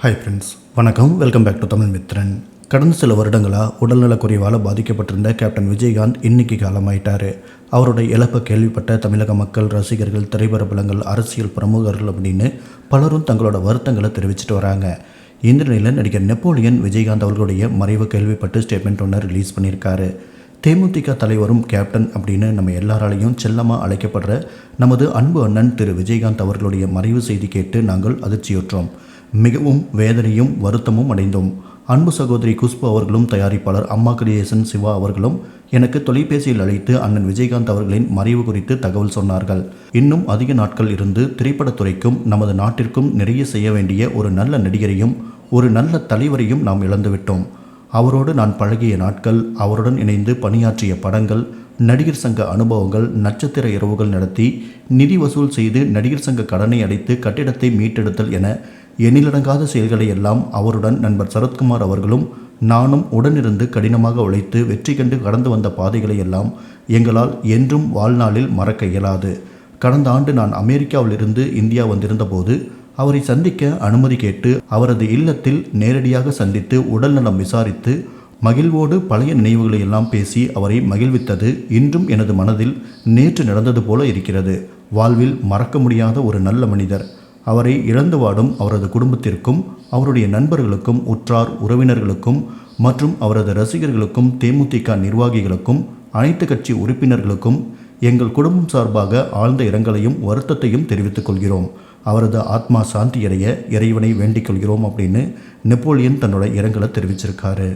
Hi friends, வணக்கம். Welcome back to Tamil Mithran. கடந்த சில வருடங்களாக உடல்நலக்குறைவால் பாதிக்கப்பட்டிருந்த கேப்டன் விஜயகாந்த் இன்னைக்கு காலமாயிட்டார். அவருடைய இழப்பை கேள்விப்பட்ட தமிழக மக்கள், ரசிகர்கள், திரைப்படங்கள், அரசியல் பிரமுகர்கள் அப்படின்னு பலரும் தங்களோட வருத்தங்களை தெரிவிச்சிட்டு வராங்க. இந்த நிலையில் நடிகர் நெப்போலியன் விஜயகாந்த் அவர்களுடைய மறைவு கேள்விப்பட்டு ஸ்டேட்மெண்ட் ஒன்று ரிலீஸ் பண்ணியிருக்காரு. தேமுதிக தலைவரும் கேப்டன் அப்படின்னு நம்ம எல்லாராலையும் செல்லமாக அழைக்கப்படுற நமது அன்பு அண்ணன் திரு விஜயகாந்த் அவர்களுடைய மறைவு செய்தி கேட்டு நாங்கள் அதிர்ச்சியுற்றோம். மிகவும் வேதனையும் வருத்தமும் அடைந்தோம். அன்பு சகோதரி குஷ்பு அவர்களும் தயாரிப்பாளர் அம்மா கிரியேஷன் சிவா அவர்களும் எனக்கு தொலைபேசியில் அழைத்து அண்ணன் விஜயகாந்த் அவர்களின் மறைவு குறித்து தகவல் சொன்னார்கள். இன்னும் அதிக நாட்கள் இருந்து திரைப்படத்துறைக்கும் நமது நாட்டிற்கும் நிறைய செய்ய வேண்டிய ஒரு நல்ல நடிகரையும் ஒரு நல்ல தலைவரையும் நாம் இழந்துவிட்டோம். அவரோடு நான் பழகிய நாட்கள், அவருடன் இணைந்து பணியாற்றிய படங்கள், நடிகர் சங்க அனுபவங்கள், நட்சத்திர இரவுகள் நடத்தி நிதி வசூல் செய்து நடிகர் சங்க கடனை அடைத்து கட்டிடத்தை மீட்டெடுத்தல் என எண்ணிலடங்காத செயல்களை எல்லாம் அவருடன் நண்பர் சரத்குமார் அவர்களும் நானும் உடனிருந்து கடினமாக உழைத்து வெற்றி கண்டு கடந்து வந்த பாதைகளை எல்லாம் எங்களால் என்றும் வாழ்நாளில் மறக்க இயலாது. கடந்த ஆண்டு நான் அமெரிக்காவிலிருந்து இந்தியா வந்திருந்த போது அவரை சந்திக்க அனுமதி கேட்டு அவரது இல்லத்தில் நேரடியாக சந்தித்து உடல்நலம் விசாரித்து மகிழ்வோடு பழைய நினைவுகளை எல்லாம் பேசி அவரை மகிழ்வித்தது இன்றும் எனது மனதில் நேற்று நடந்தது போல இருக்கிறது. வாழ்வில் மறக்க முடியாத ஒரு நல்ல மனிதர். அவரை இழந்து வாடும் அவரது குடும்பத்திற்கும், அவருடைய நண்பர்களுக்கும், உற்றார் உறவினர்களுக்கும் மற்றும் அவரது ரசிகர்களுக்கும், தேமுதிக நிர்வாகிகளுக்கும், அனைத்து கட்சி உறுப்பினர்களுக்கும் எங்கள் குடும்பம் சார்பாக ஆழ்ந்த இரங்கலையும் வருத்தத்தையும் தெரிவித்துக் கொள்கிறோம். அவரது ஆத்மா சாந்தியடைய இறைவனை வேண்டிக் கொள்கிறோம் அப்படின்னு நெப்போலியன் தன்னோட இரங்கலை தெரிவிச்சிருக்காரு.